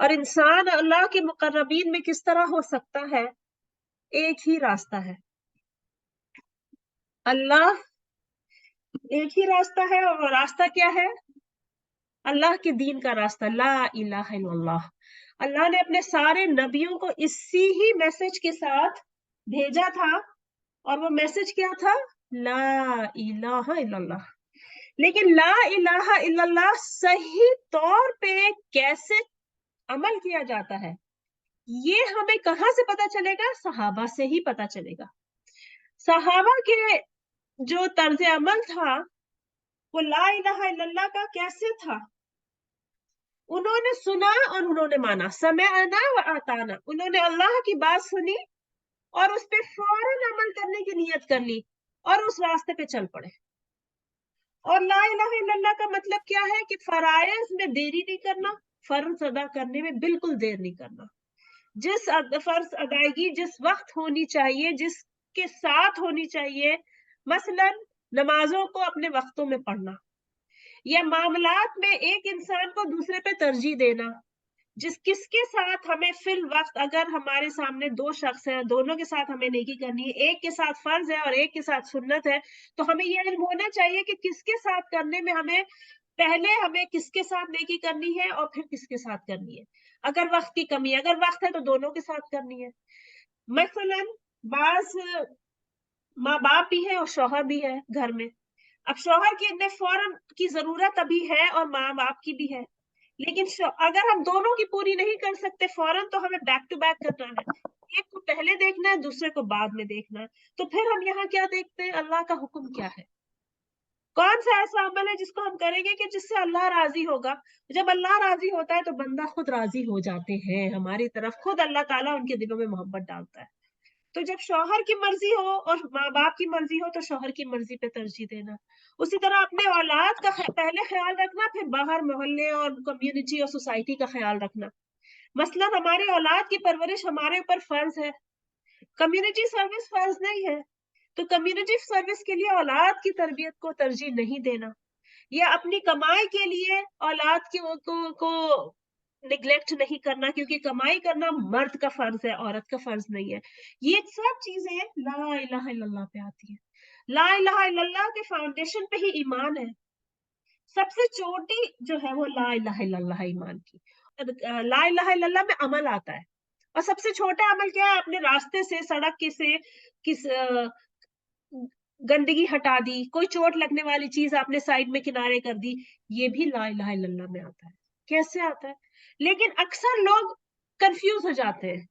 اور इंसान अल्लाह के मुकर्रबीन में किस तरह हो सकता है? एक ही रास्ता है, अल्लाह एक ही रास्ता है, और वो रास्ता क्या है? अल्लाह के दीन का रास्ता, ला इलाहा इल्लल्लाह। अल्लाह ने अपने सारे नबियों को इसी ही मैसेज के साथ भेजा था, और वो मैसेज क्या था? ला इलाहा इल्लल्लाह। लेकिन ला इलाहा इल्लल्लाह सही तौर पे कैसे अमल किया जाता है, ये हमें कहाँ से पता चलेगा? सहाबा से ही पता चलेगा। सहाबा के जो तर्ज अमल था, वो ला इलाहा इल्लल्लाह का कैसे था? उन्होंने सुना और उन्होंने माना, समअना व अताना। उन्होंने अल्लाह की बात सुनी और उस पे फौरन अमल करने की नियत कर ली और उस रास्ते पे चल पड़े। और ला इलाहा इल्लल्लाह का मतलब क्या है? कि फराइज में देरी नहीं करना, फर्ज अदा करने में बिल्कुल देर नहीं करना। जिस फर्ज अदायगी जिस वक्त होनी चाहिए, जिसके साथ होनी चाहिए, मसलन नमाजों को अपने वक्तों में पढ़ना, या मामलात में एक इंसान को दूसरे पे तरजीह देना, किसके साथ हमें फिल वक्त, अगर हमारे सामने दो शख्स हैं, दोनों के साथ हमें नेकी करनी है, एक के साथ फर्ज है और एक के साथ सुन्नत है, तो हमें यह इल्म होना चाहिए कि किसके साथ करने में हमें किसके साथ नेकी करनी है और फिर किसके साथ करनी है। अगर वक्त की कमी है, अगर वक्त है तो दोनों के साथ करनी है। मसलन बाज माँ बाप भी है और शौहर भी है घर में। अब शौहर की ने फौरन की जरूरत अभी है और माँ बाप की भी है, लेकिन अगर हम दोनों की पूरी नहीं कर सकते फौरन, तो हमें बैक टू बैक करना है। एक को पहले देखना है, दूसरे को बाद में देखना है। तो फिर हम यहाँ क्या देखते हैं? अल्लाह का हुक्म क्या है? कौन सा ऐसा अमल है जिसको हम करेंगे कि जिससे अल्लाह राजी होगा? जब अल्लाह राजी होता है तो बंदा खुद राजी हो जाते हैं हमारी तरफ, खुद अल्लाह ताला उनके दिलों में मोहब्बत डालता है। तो जब शौहर की मर्जी हो और माँ बाप की मर्जी हो, तो शौहर की मर्जी पे तरजीह देना। उसी तरह अपने औलाद का पहले ख्याल रखना, फिर बाहर मोहल्ले और कम्युनिटी और सोसाइटी का ख्याल रखना। मसलन हमारे औलाद की परवरिश हमारे ऊपर फर्ज है, कम्युनिटी सर्विस फर्ज नहीं है, तो कम्युनिटी सर्विस के लिए औलाद की तरबियत को तरजीह नहीं देना, या अपनी कमाई के लिए औलाद को निग्लेक्ट नहीं करना, क्योंकि कमाई करना मर्द का फर्ज है, औरत का फर्ज नहीं है। ये सब चीजें ला इलाहा इल्लल्लाह पे आती है। ला इलाहा इल्लल्लाह के फाउंडेशन पे ही ईमान है। सबसे छोटी जो है वो ला इलाहा इल्लल्लाह ईमान की। ला इलाहा इल्लल्लाह में अमल आता है, और सबसे छोटा अमल क्या है? अपने रास्ते से, सड़क के से किस गंदगी हटा दी, कोई चोट लगने वाली चीज आपने साइड में किनारे कर दी, ये भी ला इलाहा इल्लल्लाह में आता है। कैसे आता है? लेकिन अक्सर लोग कंफ्यूज हो जाते हैं।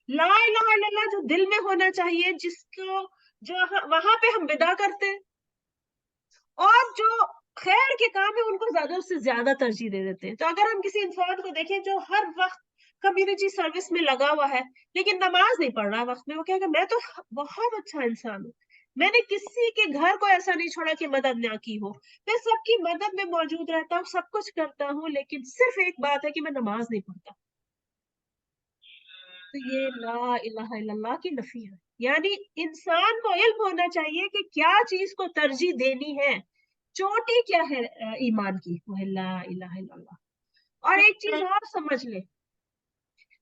ला इलाहा इल्लल्लाह जो दिल में होना चाहिए, जिसको जो वहां पे हम विदा करते हैं, और जो खैर के काम है उनको ज्यादा से ज्यादा तरजीह दे देते हैं। तो अगर हम किसी इंसान को देखें जो हर वक्त कम्युनिटी सर्विस में लगा हुआ है, लेकिन नमाज नहीं पढ़ रहा वक्त में, वो कहेगा मैं तो बहुत अच्छा इंसान हूँ, मैंने किसी के घर को ऐसा नहीं छोड़ा कि मदद ना की हो, मैं सबकी मदद में मौजूद रहता हूँ, सब कुछ करता हूँ, लेकिन सिर्फ एक बात है कि मैं नमाज नहीं पढ़ता। तो ये ला इलाहा इल्लल्लाह की नफी है। यानी इंसान को इल्म होना चाहिए कि क्या चीज को तरजीह देनी है, चोटी क्या है ईमान की, वो है ला इलाहा इल्लल्लाह। और एक चीज और समझ ले,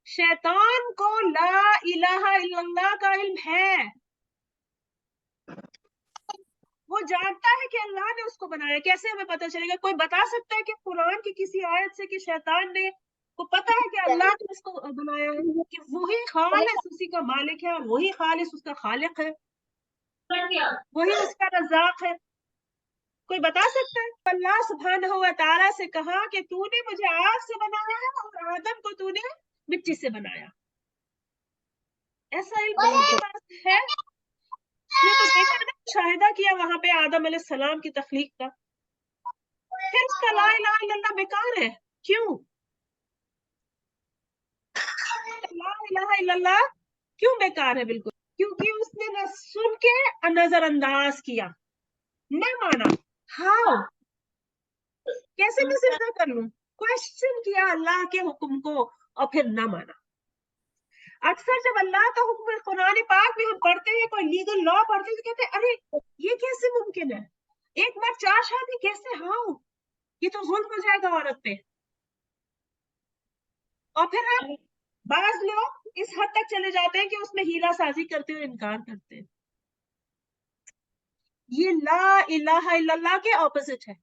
शैतान को ला इलाहा इल्लल्लाह का इल्म है। वो जानता है कि अल्लाह ने उसको बनाया। कैसे हमें पता चलेगा? कोई बता सकता है कि कुरान की किसी आयत से कि शैतान ने को पता है कि अल्लाह ने उसको बनाया है, कि वही खालिस उसी का मालिक है और वही खालिस उसका खालिक है, वही उसका रज़ाक है? कोई बता सकता है? अल्लाह सुब्हानहू व तआला से कहा कि तूने मुझे आग से बनाया है और आदम को तूने मिट्टी से बनाया। ऐसा इल्म उनके पास है? उसने तो देखा ना, मुशाहिदा किया वहां पे आदम अलैहिस्सलाम की तख्लीक का। फिर उसका ला इलाहा इल्लल्लाह बेकार है। क्यों ला इलाहा इल्लल्लाह क्यों बेकार है? बिल्कुल क्योंकि उसने न सुन के नजरअंदाज किया, न माना। हाउ? कैसे मैं सिजदा कर लूं? क्वेश्चन किया अल्लाह के हुक्म को और फिर न माना। अक्सर जब अल्लाह का हुक्म कुरान पाक में हम पढ़ते हैं, कोई लीगल लॉ पढ़ते हैं, तो कहते हैं अरे ये कैसे मुमकिन है, एक बार चार शादी कैसे? हाउ? ये तो जुल्म हो जाएगा औरत पे। और फिर हम बाज लोग इस हद तक चले जाते हैं कि उसमें हीला साजी करते हुए इनकार करते हैं। ये ला इलाहा इल्लल्लाह के ऑपोजिट है।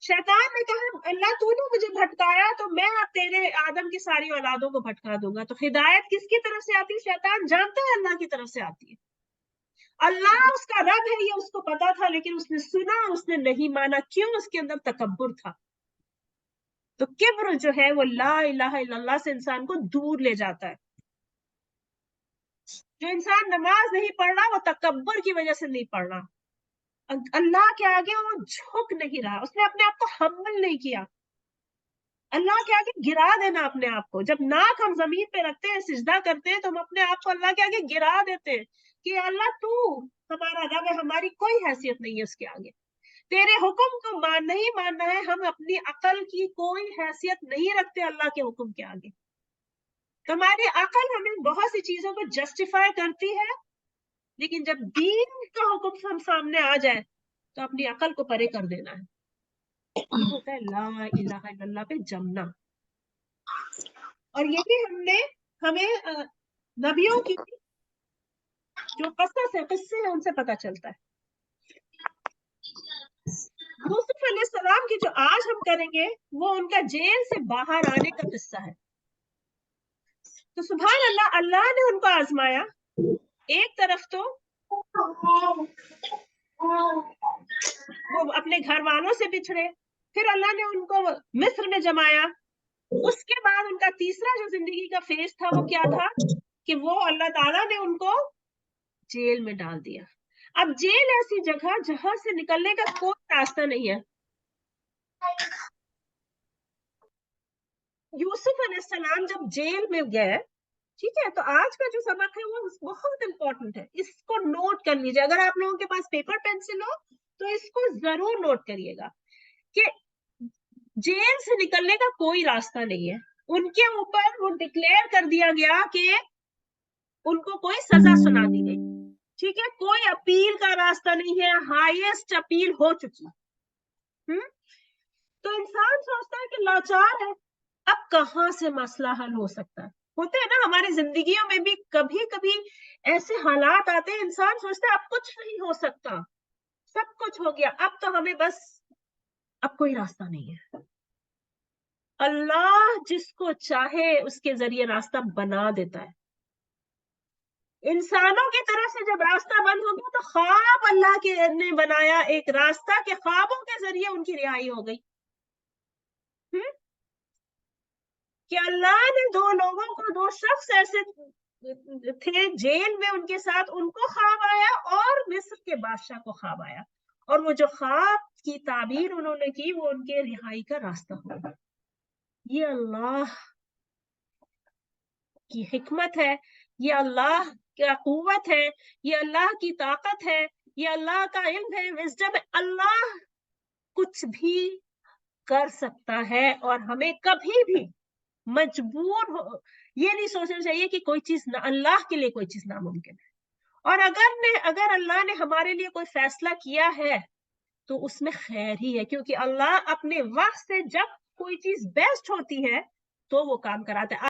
शैतान ने कहा अल्लाह तूने मुझे भटकाया तो मैं अब तेरे आदम की सारी औलादों को भटका दूंगा। तो हिदायत किसकी तरफ से आती है? शैतान जानता है अल्लाह की तरफ से आती है। अल्लाह उसका रब है ये उसको पता था, लेकिन उसने सुना, उसने नहीं माना। क्यों? उसके अंदर तकब्बुर था। तो किब्र जो है वो ला इलाहा इल्लल्लाह से इंसान को दूर ले जाता है। जो इंसान नमाज नहीं पढ़ रहा वो तकब्बुर की वजह से नहीं पढ़ रहा। अल्लाह के आगे वो झुक नहीं रहा, उसने अपने आप को हम्बल नहीं किया। अल्लाह के आगे गिरा देना अपने आप को। जब नाक हम जमीन पे रखते हैं, सिजदा करते हैं, तो हम अपने आप को अल्लाह के आगे गिरा देते हैं कि अल्लाह तू हमारा रब है, हमारी कोई हैसियत नहीं है उसके आगे। तेरे हुक्म को नहीं मानना है। हम अपनी अकल की कोई हैसियत नहीं रखते अल्लाह के हुक्म के आगे। तो हमारी अकल हमें बहुत सी चीजों को जस्टिफाई करती है, लेकिन जब दीन का हुक्म हम सामने आ जाए तो अपनी अकल को परे कर देना है। ये होता है ला इलाहा इल्लल्लाह पे जमना। और यही हमें नबियों की जो कसस है, किस्से हैं, उनसे पता चलता है। यूसुफ अलैहिस्सलाम की जो आज हम करेंगे वो उनका जेल से बाहर आने का किस्सा है। तो सुभान अल्लाह, अल्लाह ने उनको आजमाया। एक तरफ तो वो अपने घर वालों से बिछड़े, फिर अल्लाह ने उनको मिस्र में जमाया। उसके बाद उनका तीसरा जो जिंदगी का फेज था वो क्या था कि वो अल्लाह ताला ने उनको जेल में डाल दिया। अब जेल ऐसी जगह जहां से निकलने का कोई रास्ता नहीं है। यूसुफ अलैहिस्सलाम जब जेल में गए, ठीक है, तो आज का जो सबक है वो बहुत इंपॉर्टेंट है, इसको नोट कर लीजिए। अगर आप लोगों के पास पेपर पेंसिल हो तो इसको जरूर नोट करिएगा कि जेल से निकलने का कोई रास्ता नहीं है। उनके ऊपर वो डिक्लेयर कर दिया गया कि उनको कोई सजा सुना दी गई, ठीक है, कोई अपील का रास्ता नहीं है, हाईएस्ट अपील हो चुकी। तो इंसान सोचता है कि लाचार है, अब कहां से मसला हल हो सकता है। होते हैं ना हमारी जिंदगियों में भी कभी कभी ऐसे हालात आते हैं, इंसान सोचता है अब कुछ नहीं हो सकता, सब कुछ हो गया, अब तो हमें बस, अब कोई रास्ता नहीं है। अल्लाह जिसको चाहे उसके जरिए रास्ता बना देता है। इंसानों की तरफ से जब रास्ता बंद हो गया तो ख्वाब अल्लाह के ने बनाया एक रास्ता के ख्वाबों के जरिए उनकी रिहाई हो गई। कि अल्लाह ने दो लोगों को, दो शख्स ऐसे थे जेल में उनके साथ, उनको ख्वाब आया और मिस्र के बादशाह को ख्वाब आया, और वो जो ख्वाब की ताबीर उन्होंने की वो उनके रिहाई का रास्ता हो। ये अल्लाह की हिकमत है, ये अल्लाह की कुव्वत है, ये अल्लाह की ताकत है, ये अल्लाह का इल्म है, विज़डम है। अल्लाह कुछ भी कर सकता है और हमें कभी भी मजबूर हो ये नहीं सोचना चाहिए कि कोई चीज अल्लाह के लिए कोई चीज नामुमकिन है। और अगर अल्लाह ने हमारे लिए कोई फैसला किया है तो उसमें खैर ही है, क्योंकि अल्लाह अपने वक्त से जब कोई चीज बेस्ट होती है तो वो काम कराता है।